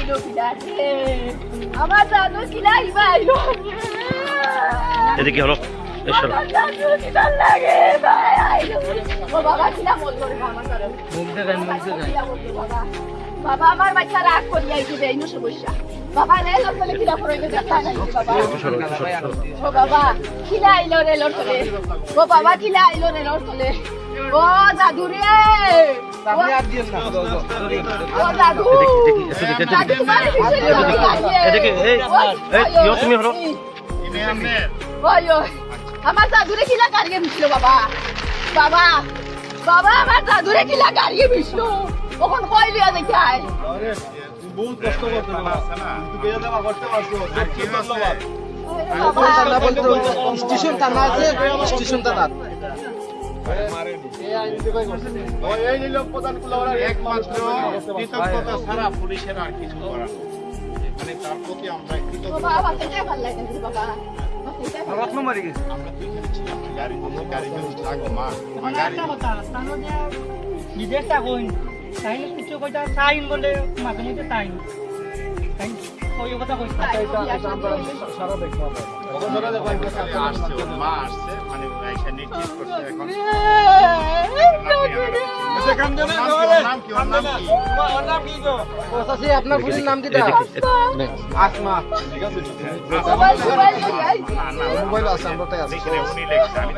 আইলো কিলারে আমার দাদু কিলাইবা আইলো এদিকে হলো এসো দাদু কিলার লাগে ভাই আইলো ও বাবা কিলা বললো রে আমার করে মুখ দেখাই বাবা আমার বাচ্চা রাগ করি আইছে দেইনো সমস্যা বাবা রে লড়লে কিলা করইবে দেখা নাই বাবা ও বাবা কিলা আইলো রে লড়লে ও বাবা কিলা আইলো রে লড়লে ও দাদু রে আপনি আর দিয়েন না ও দাদু এদিকে এই ইয়ো তুমি হলো ওই ওই আমার দাদুরে কিলা গাড়িয়ে মিশলো বাবা বাবা বাবা আমার দাদুরে কিলা গাড়িয়ে মিশলো ওখান কই লিয়া দেখাই আরে বহুত কষ্ট করতে পারছ না কিন্তু বেয়া দেওয়া করতে পারছো ধন্যবাদ স্টেশন থানা আছে স্টেশন থানা একমাত্র কৃতজ্ঞতা ছাড়া পুলিশের আর কিছু করার নেই। মানে তার প্রতি আমরা কৃতজ্ঞ। বাবা সেটাই ভালো লাগে বাবা রত্ন মারি গেছে আমরা তো এখানে ছিলাম না, গাড়ি যদি থাকো মা গাড়ি বিদেশটা কইন তাইলে কিছু কইতা সাইন বলে মাঝে মধ্যে সাইন সাইন ওই কথা কইতা সারা দেখবো আসছে ওর মা আসছে মানে এসে নিশ্চিত করছে এখন আপনার পুলিশের নাম কি আসমা ঠিক আছে মোবাইল আছে আমরা তাই আছে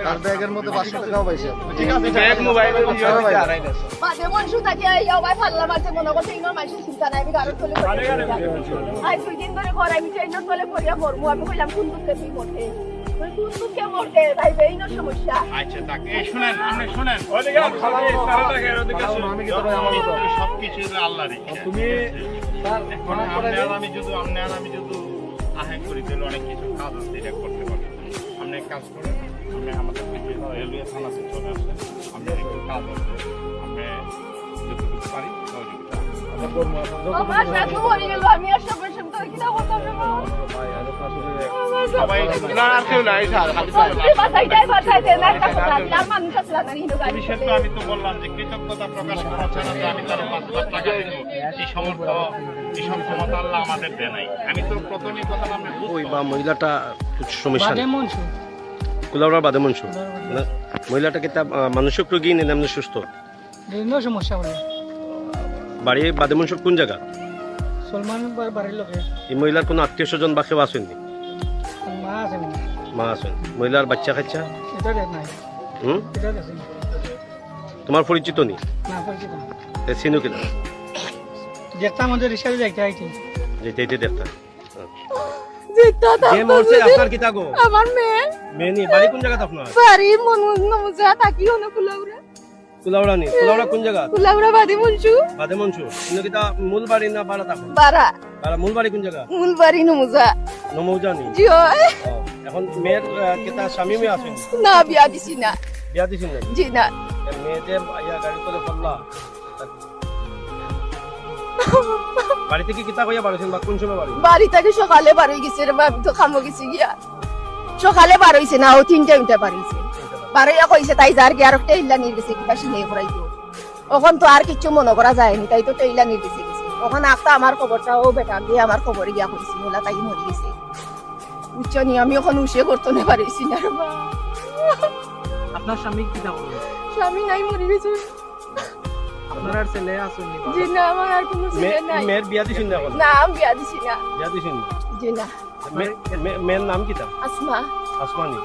আর ব্যাগের মধ্যে 500 টাকাও পাইছে ঠিক আছে ব্যাগ মোবাইল বাদে মন সুতাকে ইয়া ভাই পাল্লা মারতে মনে করতে ইনোর মাইসে চিন্তা নাই আমি গাড়ি চলে আই দুই দিন ধরে ঘর আমি চাই না চলে পড়িয়া করবো আমি কইলাম কোন দুঃখে তুই মরতে কোন দুঃখে মরতে তাই বেইনোর সমস্যা আচ্ছা তাক এই শুনেন আপনি শুনেন আমি কি তবে আমার মতো সবকিছু আল্লাহরই তুমি স্যার আমি যদি আহেন করি তাহলে অনেক কিছু কাজ আছে এটা করতে পারবো আপনি এক কাজ করেন আপনি আমাদের রেলওয়ে থানাতে চলে আসেন আমরা একটু কাজ আছে আমরা যতটুকু পারি সহযোগিতা আমার সাথে মরে গেল আমি আর সব সব করে কিনা কথা বলবো সবাই আর কেউ নাই স্যার বাসাইতে না একটা কথা দিলাম মানুষ আসলা না হিন্দু গাড়ি পুলিশের তো আমি তো বললাম যে কৃতজ্ঞতা প্রকাশ করা ছাড়া তো আমি তার 5 লাখ টাকা দিব এই সমর্থ এই সব ক্ষমতা আল্লাহ আমাদের দেয় নাই আমি তো প্রথমেই কথা আমি ওই বা মহিলাটা সমস্যা বাদে নেই মনসু কুলাউড়া বাদে মনসু মহিলাটা কি তা মানসিক রোগী না এমনি সুস্থ বিভিন্ন সমস্যা বলে বাড়ি বাদে মনসুর কোন জায়গা সলমান বাড়ির লোকে এই মহিলার কোনো আত্মীয় স্বজন বা কেউ আসেননি মা আছে মানে মা আছেন মহিলার বাচ্চা কাচ্চা এটা দেখ নাই হুম এটা আছে তোমার পরিচিত নেই না পরিচিত চিনো কিনা যেটা আমাদের রিসার্চে যাইতে আইছি যেতে দেখতা জিতা আপনার কি থাকো আমার মেয়ে মেয়ে নি বাড়ি কোন জায়গা আপনার বাড়ি মন নমজা থাকি হনো কুলাউরা কুলাউড়া নি কুলাউড়া কোন জায়গা কুলাউরা বাদি মনসু বাদে মনসু কিন্তু কি তা মূল বাড়ি না বাড়া থাকো বারা আর মূল বাড়ি কোন জায়গা মূল বাড়ি নমজা নমৌজা নি জয় এখন মেয়ের কেতা স্বামী মেয়ে আছেন না বিয়া দিছি না বিয়া দিছেন নাকি জি না মেয়ে যে ইয়া গাড়ি করে ফেললা বাড়ি থেকে কিতা কইয়া বাড়ছেন বা কোন সময় বাড়ি বাড়ি থেকে সকালে বার হয়ে গেছে রে আমি তো খামো গেছি গিয়া সকালে বার হইছে না ও 3টা মিনিটে বার হইছে বার হইয়া কইছে তাই যার গিয়া আরেকটা ইল্লা নিয়ে গেছে কিটা সিনে করাইতো ওখান তো আর কিছু মনে করা যায়নি তাই তো টেইলা নিয়ে গেছে ওখানে একটা আমার খবরটা ও বেটা দিয়ে আমার খবর গিয়া কইছি বলা তাই মরে গেছে উচ্চ নিয়ে আমি ওখানে উঠে করতে না পারিছি না রে মা আপনার স্বামী কি দাও স্বামী নাই মরে গেছে আপনার আর ছেলে আসেনি জি না আমার আর কোনো ছেলে নাই মেয়ের বিয়া দিছেন না এখন না আমি বিয়া দিছি না বিয়া দিছেন না জি না মেয়ের নাম কিতা আসমা আসমানি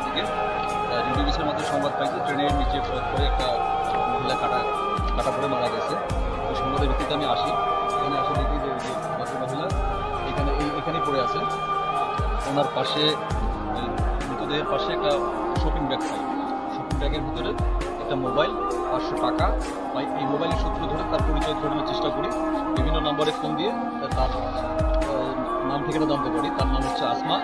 থেকে রিডিউসের মধ্যে সংবাদ পাইছি ট্রেনের নিচে পড়ে একটা মহিলা কাটা পড়ে মারা গেছে ওই সংবাদের ভিত্তিতে আমি আসি এখানে আসে দেখি যে মহিলা এখানেই পড়ে আছে ওনার পাশে মৃতদেহের পাশে একটা শপিং ব্যাগ পাই শপিং ব্যাগের ভিতরে একটা মোবাইল 500 টাকা পাই এই মোবাইলের সূত্র ধরে তার পরিচয় ধরানোর চেষ্টা করি বিভিন্ন নম্বরে ফোন দিয়ে তার নাম ঠিকানা জানতে পারি তার নাম হচ্ছে আসমা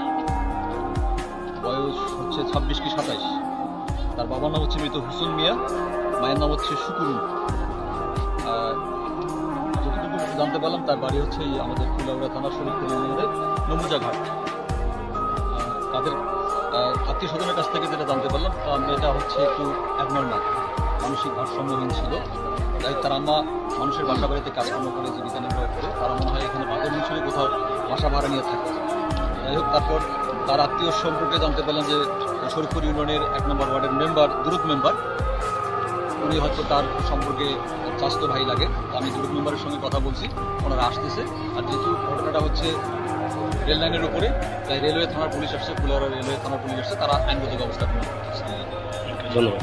বয়স হচ্ছে 26 কি 27 তার বাবার নাম হচ্ছে মৃত হুসেন মিয়া মায়ের নাম হচ্ছে শুকুরুল যতটুকু জানতে পারলাম তার বাড়ি হচ্ছে আমাদের কুলাউড়া থানা শরীফপুর ইউনিয়নের নমুজা ঘাট তাদের আত্মীয় স্বজনের কাছ থেকে যেটা জানতে পারলাম মেয়েটা হচ্ছে একটু অ্যাবনর্মাল মানসিক ভারসাম্যহীন ছিল যাই হোক, তার আম্মা মানুষের বাসা বাড়িতে কাজকর্ম করে জীবিকা নির্বাহ করে, তারা মনে হয় এখানে বাঘের অঞ্চলে কোথাও বাসা ভাড়া নিয়ে থাকে। যাই হোক, তারপর তার আত্মীয় সম্পর্কে জানতে পারলাম যে শরীফপুর ইউনিয়নের 1 নম্বর ওয়ার্ডের মেম্বার, দুরুদ মেম্বার, উনি হয়তো তার সম্পর্কে চাচাতো ভাই লাগে। আমি দুরুদ মেম্বারের সঙ্গে কথা বলছি, ওনারা আসতেছে। আর যেহেতু ঘটনাটা হচ্ছে রেল লাইনের উপরে, তাই রেলওয়ে থানার পুলিশ আসছে, কুলাউড়া রেলওয়ে থানার পুলিশ আসছে, তারা আইনগত ব্যবস্থা গ্রহণ করতেছে। ধন্যবাদ।